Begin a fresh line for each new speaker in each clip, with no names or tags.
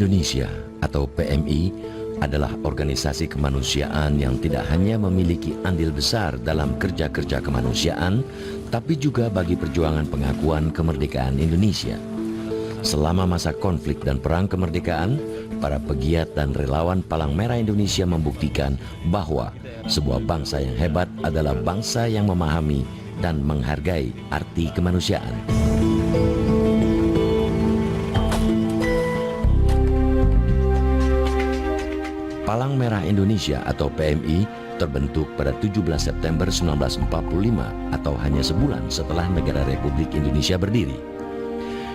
Indonesia atau PMI adalah organisasi kemanusiaan yang tidak hanya memiliki andil besar dalam kerja-kerja kemanusiaan, tapi juga bagi perjuangan pengakuan kemerdekaan Indonesia. Selama masa konflik dan perang kemerdekaan, para pegiat dan relawan Palang Merah Indonesia membuktikan bahwa sebuah bangsa yang hebat adalah bangsa yang memahami dan menghargai arti kemanusiaan. Palang Merah Indonesia atau PMI terbentuk pada 17 September 1945 atau hanya sebulan setelah negara Republik Indonesia berdiri.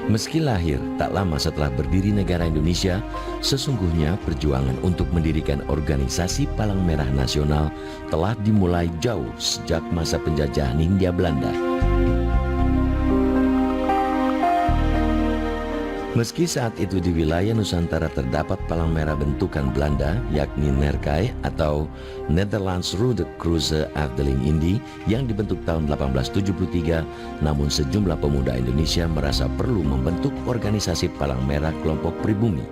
Meski lahir tak lama setelah berdiri negara Indonesia, sesungguhnya perjuangan untuk mendirikan organisasi Palang Merah Nasional telah dimulai jauh sejak masa penjajahan Hindia Belanda. Meski saat itu di wilayah Nusantara terdapat palang merah bentukan Belanda, yakni Nerkai atau Nederlands Rode Kreuze Afdeling Indi yang dibentuk tahun 1873, namun sejumlah pemuda Indonesia merasa perlu membentuk organisasi Palang Merah kelompok pribumi.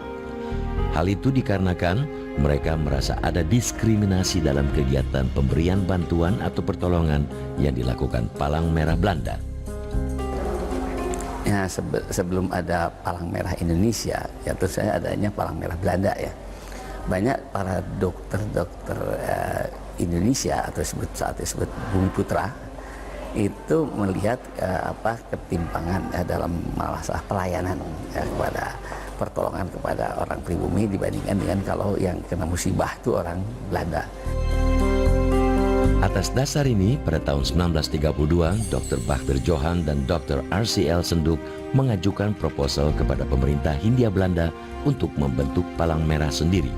Hal itu dikarenakan mereka merasa ada diskriminasi dalam kegiatan pemberian bantuan atau pertolongan yang dilakukan Palang Merah Belanda.
Ya, sebelum ada Palang Merah Indonesia, ya terus saya adanya Palang Merah Belanda ya. Banyak para dokter-dokter Indonesia atau saat disebut Bumi Putra itu melihat ketimpangan dalam masalah pelayanan kepada pertolongan kepada orang pribumi dibandingkan dengan kalau yang kena musibah itu orang Belanda.
Atas dasar ini, pada tahun 1932, Dr. Bachter Johan dan Dr. R.C.L. Senduk mengajukan proposal kepada pemerintah Hindia Belanda untuk membentuk Palang Merah sendiri.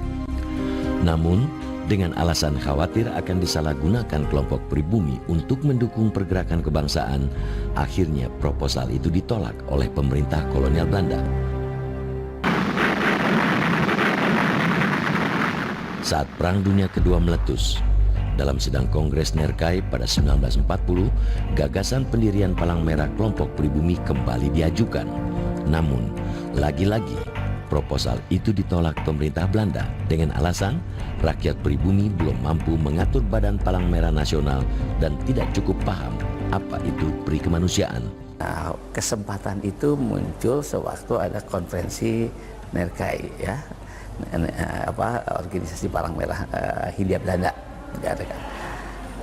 Namun, dengan alasan khawatir akan disalahgunakan kelompok pribumi untuk mendukung pergerakan kebangsaan, akhirnya proposal itu ditolak oleh pemerintah kolonial Belanda. Saat Perang Dunia Kedua meletus, dalam sidang Kongres Nerkai pada 1940, gagasan pendirian Palang Merah kelompok pribumi kembali diajukan. Namun, lagi-lagi proposal itu ditolak pemerintah Belanda dengan alasan rakyat pribumi belum mampu mengatur Badan Palang Merah Nasional dan tidak cukup paham apa itu peri kemanusiaan.
Nah, kesempatan itu muncul sewaktu ada konferensi Nerkai ya, organisasi Palang Merah Hindia Belanda.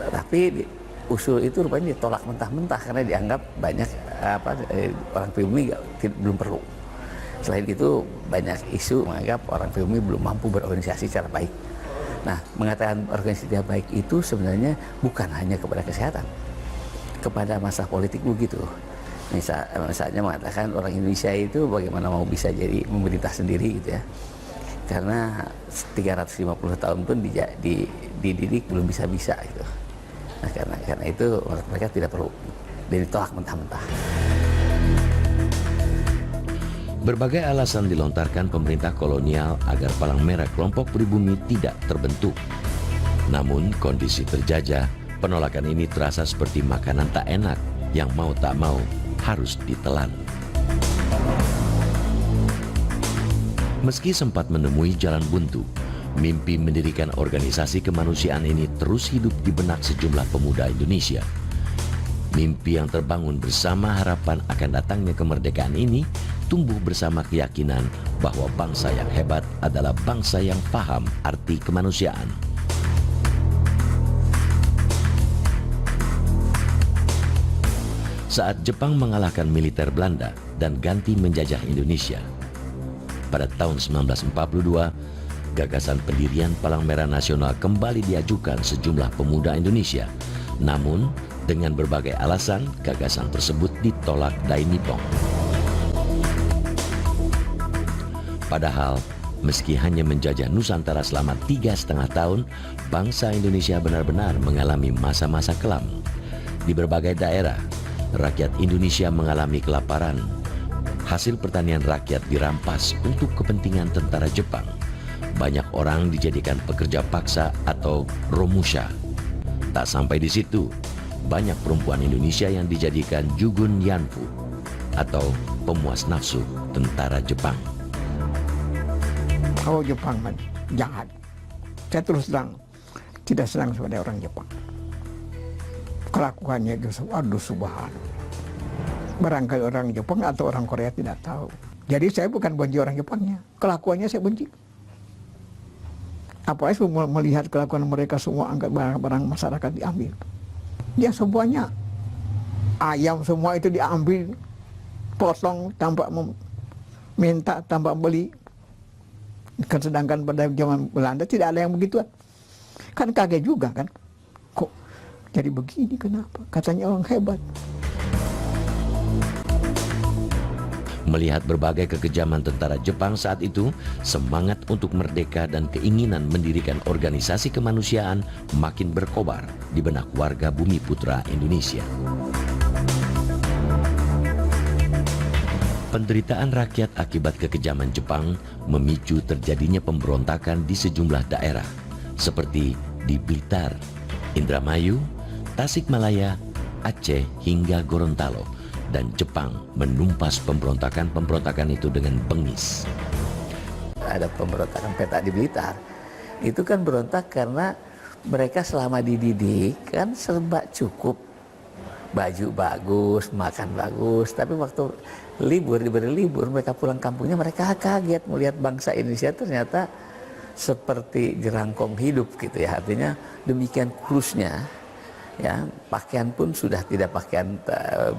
Tapi usul itu rupanya ditolak mentah-mentah karena dianggap banyak orang pribumi belum perlu. Selain itu banyak isu menganggap orang pribumi belum mampu berorganisasi secara baik. Nah, mengatakan organisasi secara baik itu sebenarnya bukan hanya kepada kesehatan, kepada masalah politik begitu. Misalnya mengatakan orang Indonesia itu bagaimana mau bisa jadi pemerintah sendiri gitu ya. Karena 350 tahun pun dididik belum bisa-bisa gitu. Nah, karena itu mereka tidak perlu, dan ditolak mentah-mentah.
Berbagai alasan dilontarkan pemerintah kolonial agar Palang Merah kelompok pribumi tidak terbentuk. Namun kondisi terjajah, penolakan ini terasa seperti makanan tak enak yang mau tak mau harus ditelan. Meski sempat menemui jalan buntu, mimpi mendirikan organisasi kemanusiaan ini terus hidup di benak sejumlah pemuda Indonesia. Mimpi yang terbangun bersama harapan akan datangnya kemerdekaan ini tumbuh bersama keyakinan bahwa bangsa yang hebat adalah bangsa yang paham arti kemanusiaan. Saat Jepang mengalahkan militer Belanda dan ganti menjajah Indonesia, pada tahun 1942, gagasan pendirian Palang Merah Nasional kembali diajukan sejumlah pemuda Indonesia. Namun, dengan berbagai alasan, gagasan tersebut ditolak Dai Nippon. Padahal, meski hanya menjajah Nusantara selama 3,5 tahun, bangsa Indonesia benar-benar mengalami masa-masa kelam. Di berbagai daerah, rakyat Indonesia mengalami kelaparan. Hasil pertanian rakyat dirampas untuk kepentingan tentara Jepang. Banyak orang dijadikan pekerja paksa atau romusha. Tak sampai di situ, banyak perempuan Indonesia yang dijadikan jugun yanfu atau pemuas nafsu tentara Jepang.
Oh Jepang man, jahat. Saya terus terang tidak senang pada orang Jepang. Kelakuannya itu, aduh subhanallah. Barangkali orang Jepang atau orang Korea tidak tahu. Jadi saya bukan benci orang Jepangnya, kelakuannya saya benci. Apalagi semua melihat kelakuan mereka semua angkat barang-barang masyarakat diambil. Dia semuanya ayam semua itu diambil, potong tanpa minta, tanpa beli. Sedangkan pada zaman Belanda tidak ada yang begitu. Kan kaget juga kan. Kok jadi begini, kenapa? Katanya orang hebat.
Melihat berbagai kekejaman tentara Jepang saat itu, semangat untuk merdeka dan keinginan mendirikan organisasi kemanusiaan makin berkobar di benak warga Bumi Putra Indonesia. Penderitaan rakyat akibat kekejaman Jepang memicu terjadinya pemberontakan di sejumlah daerah, seperti di Blitar, Indramayu, Tasikmalaya, Aceh hingga Gorontalo, dan Jepang menumpas pemberontakan-pemberontakan itu dengan bengis.
Ada pemberontakan peta di Blitar, itu kan berontak karena mereka selama dididik kan serba cukup, baju bagus, makan bagus, tapi waktu libur, diberi libur, mereka pulang kampungnya, mereka kaget melihat bangsa Indonesia ternyata seperti jerangkong hidup gitu ya. Artinya demikian kulusnya, ya, pakaian pun sudah tidak pakaian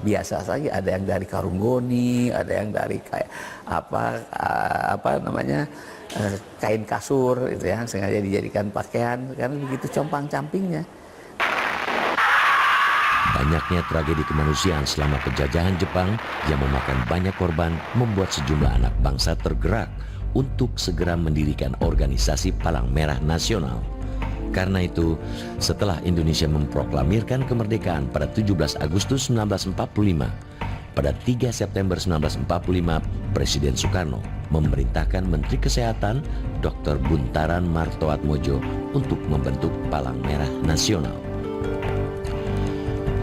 biasa saja, ada yang dari karung goni, ada yang dari kayak kain kasur itu ya, sengaja dijadikan pakaian karena begitu compang-campingnya.
Banyaknya tragedi kemanusiaan selama penjajahan Jepang yang memakan banyak korban membuat sejumlah anak bangsa tergerak untuk segera mendirikan organisasi Palang Merah Nasional. Karena itu, setelah Indonesia memproklamirkan kemerdekaan pada 17 Agustus 1945, pada 3 September 1945, Presiden Soekarno memerintahkan Menteri Kesehatan Dr. Buntaran Martoatmojo untuk membentuk Palang Merah Nasional.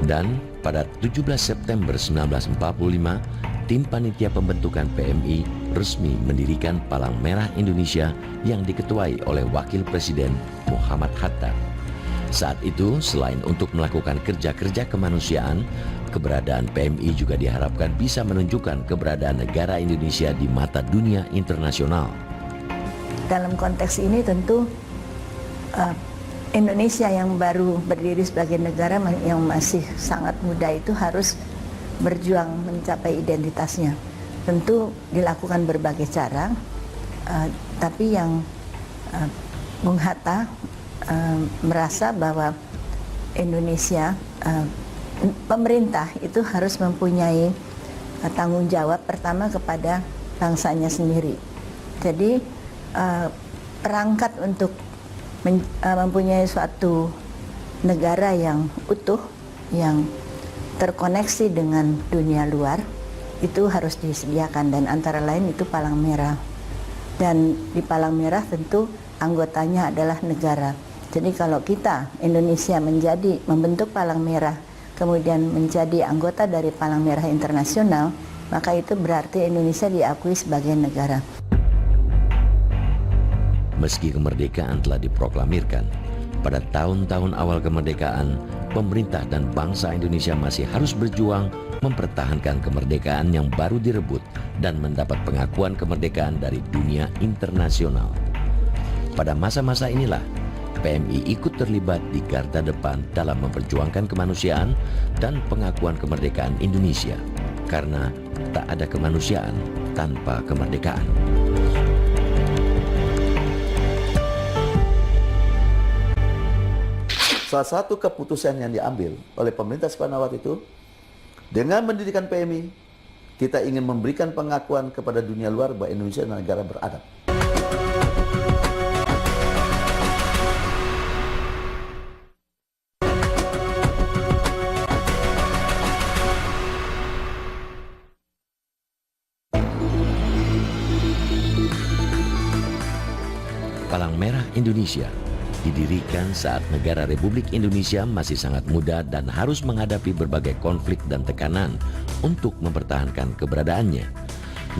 Dan pada 17 September 1945, tim panitia pembentukan PMI resmi mendirikan Palang Merah Indonesia yang diketuai oleh Wakil Presiden Muhammad Hatta. Saat itu, selain untuk melakukan kerja-kerja kemanusiaan, keberadaan PMI juga diharapkan bisa menunjukkan keberadaan negara Indonesia di mata dunia internasional.
Dalam konteks ini tentu Indonesia yang baru berdiri sebagai negara yang masih sangat muda itu harus berjuang mencapai identitasnya. Tentu dilakukan berbagai cara, tapi yang Bung Hatta merasa bahwa Indonesia, pemerintah itu harus mempunyai tanggung jawab pertama kepada bangsanya sendiri. Jadi perangkat untuk mempunyai suatu negara yang utuh, yang terkoneksi dengan dunia luar, itu harus disediakan, dan antara lain itu Palang Merah. Dan di Palang Merah tentu anggotanya adalah negara. Jadi kalau kita, Indonesia, membentuk Palang Merah, kemudian menjadi anggota dari Palang Merah Internasional, maka itu berarti Indonesia diakui sebagai negara.
Meski kemerdekaan telah diproklamirkan, pada tahun-tahun awal kemerdekaan, pemerintah dan bangsa Indonesia masih harus berjuang mempertahankan kemerdekaan yang baru direbut dan mendapat pengakuan kemerdekaan dari dunia internasional. Pada masa-masa inilah, PMI ikut terlibat di garda depan dalam memperjuangkan kemanusiaan dan pengakuan kemerdekaan Indonesia, karena tak ada kemanusiaan tanpa kemerdekaan.
Salah satu keputusan yang diambil oleh pemerintah Soekarno waktu itu, dengan mendirikan PMI, kita ingin memberikan pengakuan kepada dunia luar bahwa Indonesia adalah negara beradab.
Palang Merah Indonesia didirikan saat negara Republik Indonesia masih sangat muda dan harus menghadapi berbagai konflik dan tekanan untuk mempertahankan keberadaannya.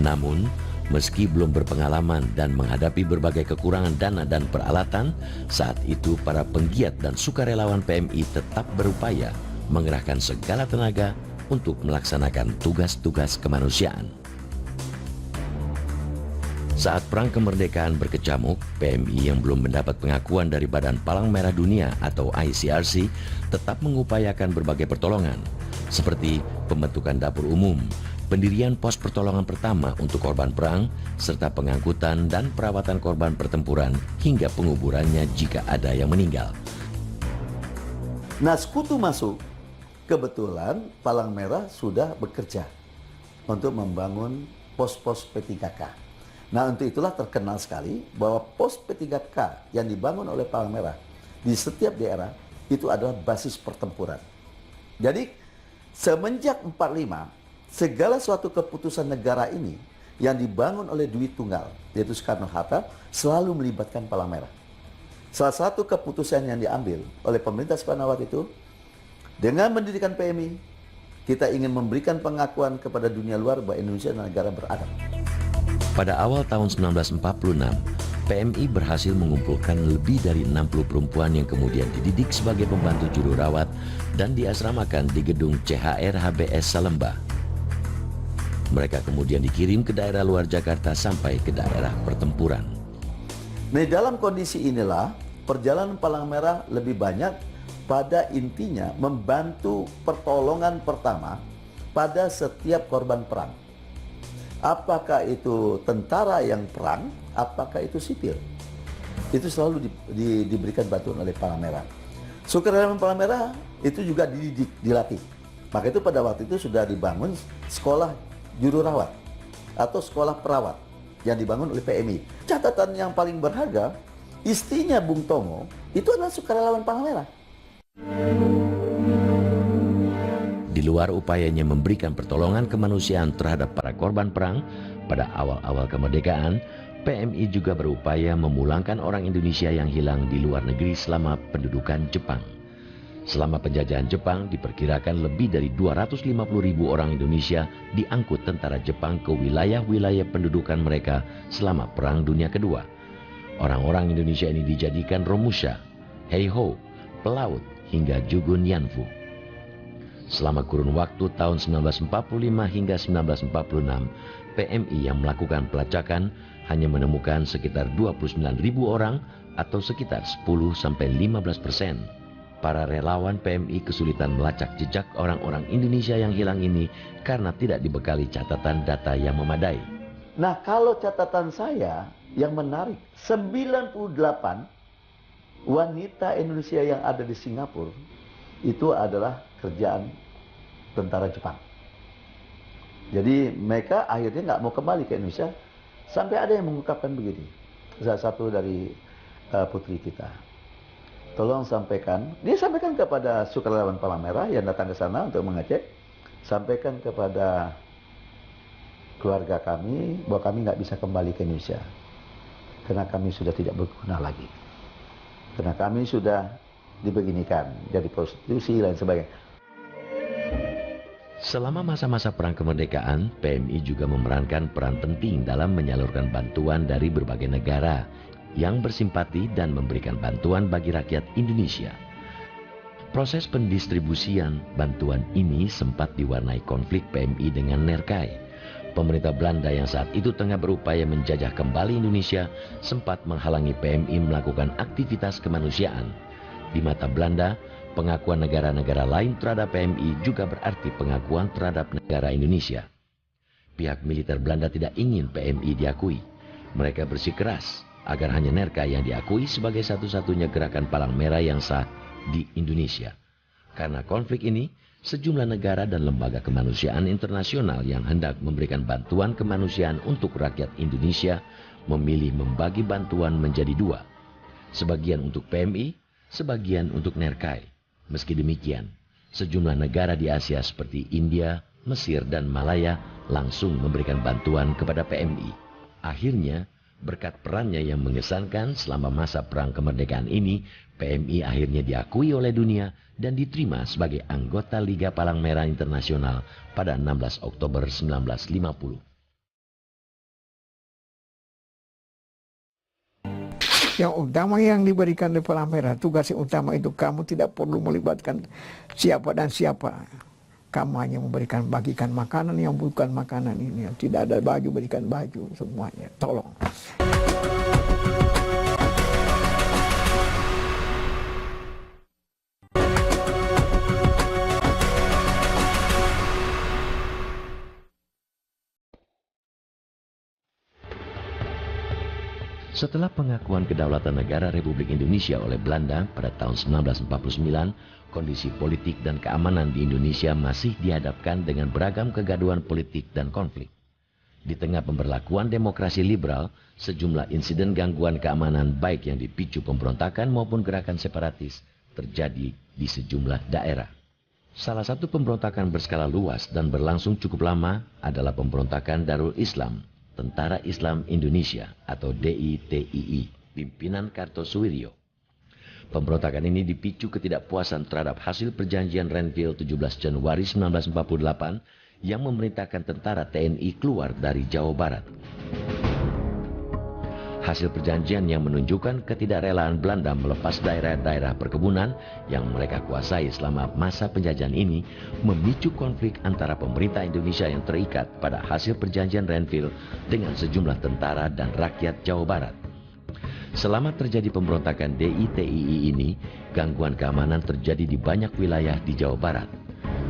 Namun, Meski belum berpengalaman dan menghadapi berbagai kekurangan dana dan peralatan, saat itu para penggiat dan sukarelawan PMI tetap berupaya mengerahkan segala tenaga untuk melaksanakan tugas-tugas kemanusiaan. Saat Perang Kemerdekaan berkecamuk, PMI yang belum mendapat pengakuan dari Badan Palang Merah Dunia atau ICRC tetap mengupayakan berbagai pertolongan, seperti pembentukan dapur umum, pendirian pos pertolongan pertama untuk korban perang, serta pengangkutan dan perawatan korban pertempuran hingga penguburannya jika ada yang meninggal.
Nah, Sekutu masuk, kebetulan Palang Merah sudah bekerja untuk membangun pos-pos P3K. Nah, untuk itulah terkenal sekali bahwa pos P3K yang dibangun oleh Palang Merah di setiap daerah itu adalah basis pertempuran. Jadi, semenjak 45, segala suatu keputusan negara ini yang dibangun oleh duit tunggal, yaitu Soekarno-Hatta, selalu melibatkan Palang Merah. Salah satu keputusan yang diambil oleh pemerintah Soekarno waktu itu, dengan mendirikan PMI, kita ingin memberikan pengakuan kepada dunia luar bahwa Indonesia adalah negara beradab.
Pada awal tahun 1946, PMI berhasil mengumpulkan lebih dari 60 perempuan yang kemudian dididik sebagai pembantu juru rawat dan diasramakan di gedung CHR HBS Salemba. Mereka kemudian dikirim ke daerah luar Jakarta sampai ke daerah pertempuran.
Nah, dalam kondisi inilah perjalanan Palang Merah lebih banyak pada intinya membantu pertolongan pertama pada setiap korban perang. Apakah itu tentara yang perang, apakah itu sipil. Itu selalu diberikan bantuan oleh Palang Merah. Sukarelawan Palang Merah itu juga dididik, dilatih. Maka itu pada waktu itu sudah dibangun sekolah juru rawat atau sekolah perawat yang dibangun oleh PMI. Catatan yang paling berharga, istrinya Bung Tomo itu adalah sukarelawan Palang Merah.
Di luar upayanya memberikan pertolongan kemanusiaan terhadap para korban perang, pada awal-awal kemerdekaan, PMI juga berupaya memulangkan orang Indonesia yang hilang di luar negeri selama pendudukan Jepang. Selama penjajahan Jepang, diperkirakan lebih dari 250.000 orang Indonesia diangkut tentara Jepang ke wilayah-wilayah pendudukan mereka selama Perang Dunia Kedua. Orang-orang Indonesia ini dijadikan romusha, heiho, pelaut, hingga jugun yanfu. Selama kurun waktu tahun 1945 hingga 1946, PMI yang melakukan pelacakan hanya menemukan sekitar 29.000 orang atau sekitar 10-15%. Para relawan PMI kesulitan melacak jejak orang-orang Indonesia yang hilang ini karena tidak dibekali catatan data yang memadai.
Nah, kalau catatan saya yang menarik, 98 wanita Indonesia yang ada di Singapura itu adalah kerjaan tentara Jepang. Jadi mereka akhirnya nggak mau kembali ke Indonesia, sampai ada yang mengungkapkan begini. Salah satu dari putri kita, tolong sampaikan, dia sampaikan kepada sukarelawan Palang Merah yang datang ke sana untuk mengecek, sampaikan kepada keluarga kami bahwa kami nggak bisa kembali ke Indonesia karena kami sudah tidak berguna lagi, karena kami sudah dibeginikan, jadi prostitusi dan sebagainya.
Selama masa-masa Perang Kemerdekaan, PMI juga memerankan peran penting dalam menyalurkan bantuan dari berbagai negara yang bersimpati dan memberikan bantuan bagi rakyat Indonesia. Proses pendistribusian bantuan ini sempat diwarnai konflik PMI dengan Nerkai. Pemerintah Belanda yang saat itu tengah berupaya menjajah kembali Indonesia sempat menghalangi PMI melakukan aktivitas kemanusiaan. Di mata Belanda, pengakuan negara-negara lain terhadap PMI juga berarti pengakuan terhadap negara Indonesia. Pihak militer Belanda tidak ingin PMI diakui. Mereka bersikeras agar hanya Nerkai yang diakui sebagai satu-satunya gerakan Palang Merah yang sah di Indonesia. Karena konflik ini, sejumlah negara dan lembaga kemanusiaan internasional yang hendak memberikan bantuan kemanusiaan untuk rakyat Indonesia memilih membagi bantuan menjadi dua. Sebagian untuk PMI, sebagian untuk Nerkai. Meski demikian, sejumlah negara di Asia seperti India, Mesir, dan Malaya langsung memberikan bantuan kepada PMI. Akhirnya, berkat perannya yang mengesankan selama masa Perang Kemerdekaan ini, PMI akhirnya diakui oleh dunia dan diterima sebagai anggota Liga Palang Merah Internasional pada 16 Oktober 1950.
Yang utama yang diberikan oleh Palang Merah, tugas yang utama itu kamu tidak perlu melibatkan siapa dan siapa. Kamu hanya memberikan, bagikan makanan yang bukan makanan ini. Yang tidak ada baju, berikan baju semuanya. Tolong.
Setelah pengakuan kedaulatan negara Republik Indonesia oleh Belanda pada tahun 1949, kondisi politik dan keamanan di Indonesia masih dihadapkan dengan beragam kegaduhan politik dan konflik. Di tengah pemberlakuan demokrasi liberal, sejumlah insiden gangguan keamanan baik yang dipicu pemberontakan maupun gerakan separatis terjadi di sejumlah daerah. Salah satu pemberontakan berskala luas dan berlangsung cukup lama adalah pemberontakan Darul Islam, Tentara Islam Indonesia atau DITII, pimpinan Kartosuwiryo. Pemberontakan ini dipicu ketidakpuasan terhadap hasil perjanjian Renville 17 Januari 1948 yang memerintahkan tentara TNI keluar dari Jawa Barat. Hasil perjanjian yang menunjukkan ketidakrelaan Belanda melepas daerah-daerah perkebunan yang mereka kuasai selama masa penjajahan ini memicu konflik antara pemerintah Indonesia yang terikat pada hasil perjanjian Renville dengan sejumlah tentara dan rakyat Jawa Barat. Selama terjadi pemberontakan DITII ini, gangguan keamanan terjadi di banyak wilayah di Jawa Barat.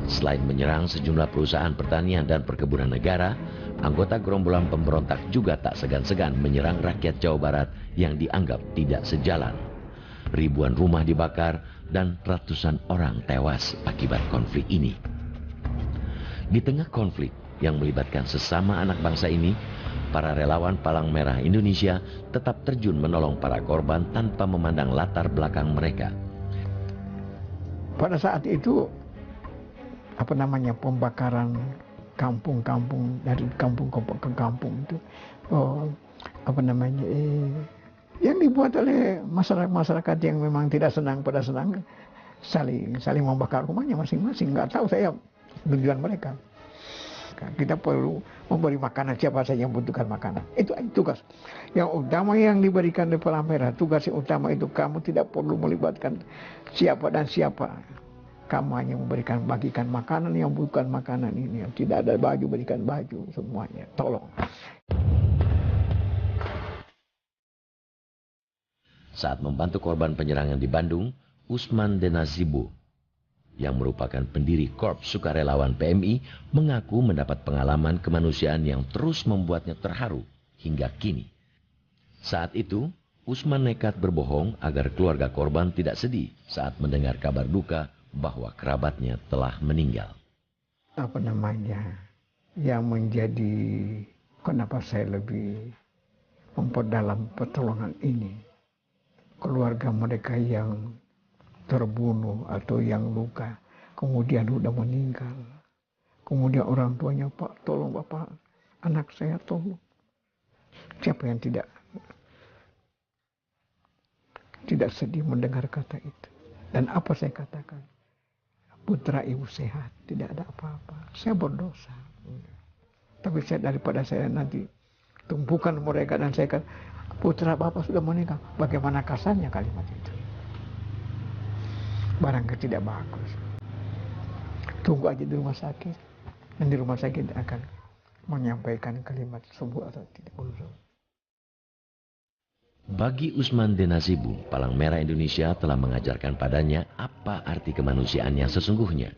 Selain menyerang sejumlah perusahaan pertanian dan perkebunan negara, anggota gerombolan pemberontak juga tak segan-segan menyerang rakyat Jawa Barat yang dianggap tidak sejalan. Ribuan rumah dibakar dan ratusan orang tewas akibat konflik ini. Di tengah konflik yang melibatkan sesama anak bangsa ini, para relawan Palang Merah Indonesia tetap terjun menolong para korban tanpa memandang latar belakang mereka.
Pada saat itu, pembakaran kampung-kampung, dari kampung ke kampung itu yang dibuat oleh masyarakat yang memang tidak senang pada senang, saling membakar rumahnya masing-masing. Nggak tahu saya tujuan mereka. Kita perlu memberi makanan siapa saja yang membutuhkan makanan. Itu tugas yang utama yang diberikan oleh Palang Merah. Tugas yang utama itu kamu tidak perlu melibatkan siapa dan siapa. Kamu hanya memberikan, bagikan makanan yang bukan makanan ini. Yang tidak ada baju, berikan baju semuanya. Tolong.
Saat membantu korban penyerangan di Bandung, Usman Denazibu, yang merupakan pendiri Korps Sukarelawan PMI, mengaku mendapat pengalaman kemanusiaan yang terus membuatnya terharu hingga kini. Saat itu, Usman nekat berbohong agar keluarga korban tidak sedih saat mendengar kabar duka bahwa kerabatnya telah meninggal.
Yang menjadi kenapa saya lebih memperdalam pertolongan ini, keluarga mereka yang terbunuh atau yang luka, kemudian sudah meninggal, kemudian orang tuanya, Pak, tolong Bapak, anak saya tolong. Siapa yang tidak sedih mendengar kata itu? Dan apa saya katakan? Putra ibu sehat, tidak ada apa-apa. Saya berdosa. Tapi daripada saya nanti tumpukan mereka dan saya kata, putra Bapak sudah meninggal. Bagaimana kasarnya kalimat itu? Barangkali tidak bagus. Tunggu aja di rumah sakit. Dan di rumah sakit akan menyampaikan kalimat sembuh atau tidak sembuh.
Bagi Usman Denazibu, Palang Merah Indonesia telah mengajarkan padanya apa arti kemanusiaan yang sesungguhnya.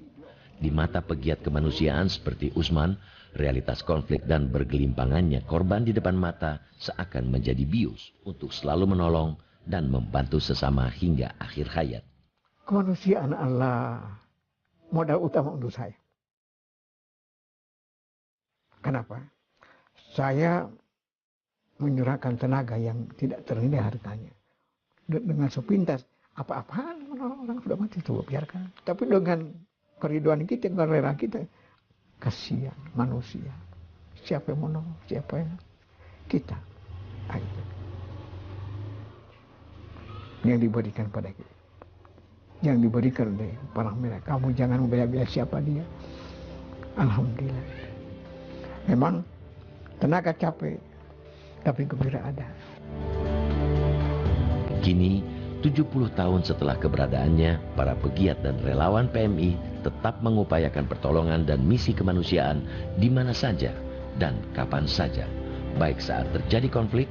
Di mata pegiat kemanusiaan seperti Usman, realitas konflik dan bergelimpangannya korban di depan mata seakan menjadi bius untuk selalu menolong dan membantu sesama hingga akhir hayat.
Kemanusiaan adalah modal utama untuk saya. Kenapa? Saya menyurahkan tenaga yang tidak ternilai harganya. Dengan sepintas, apa-apaan orang sudah mati, coba biarkan. Tapi dengan keriduan kita, dengan rela kita, kasihan manusia. Siapa yang menolong, siapa yang kita. Ayo. Yang diberikan pada kita. Yang diberikan oleh Palang Merah. Kamu jangan membela-bela siapa dia. Alhamdulillah. Memang tenaga capek, tapi gembira ada.
Kini, 70 tahun setelah keberadaannya, para pegiat dan relawan PMI tetap mengupayakan pertolongan dan misi kemanusiaan di mana saja dan kapan saja, baik saat terjadi konflik,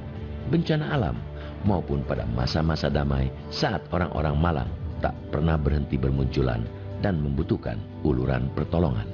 bencana alam, maupun pada masa-masa damai saat orang-orang malang tak pernah berhenti bermunculan dan membutuhkan uluran pertolongan.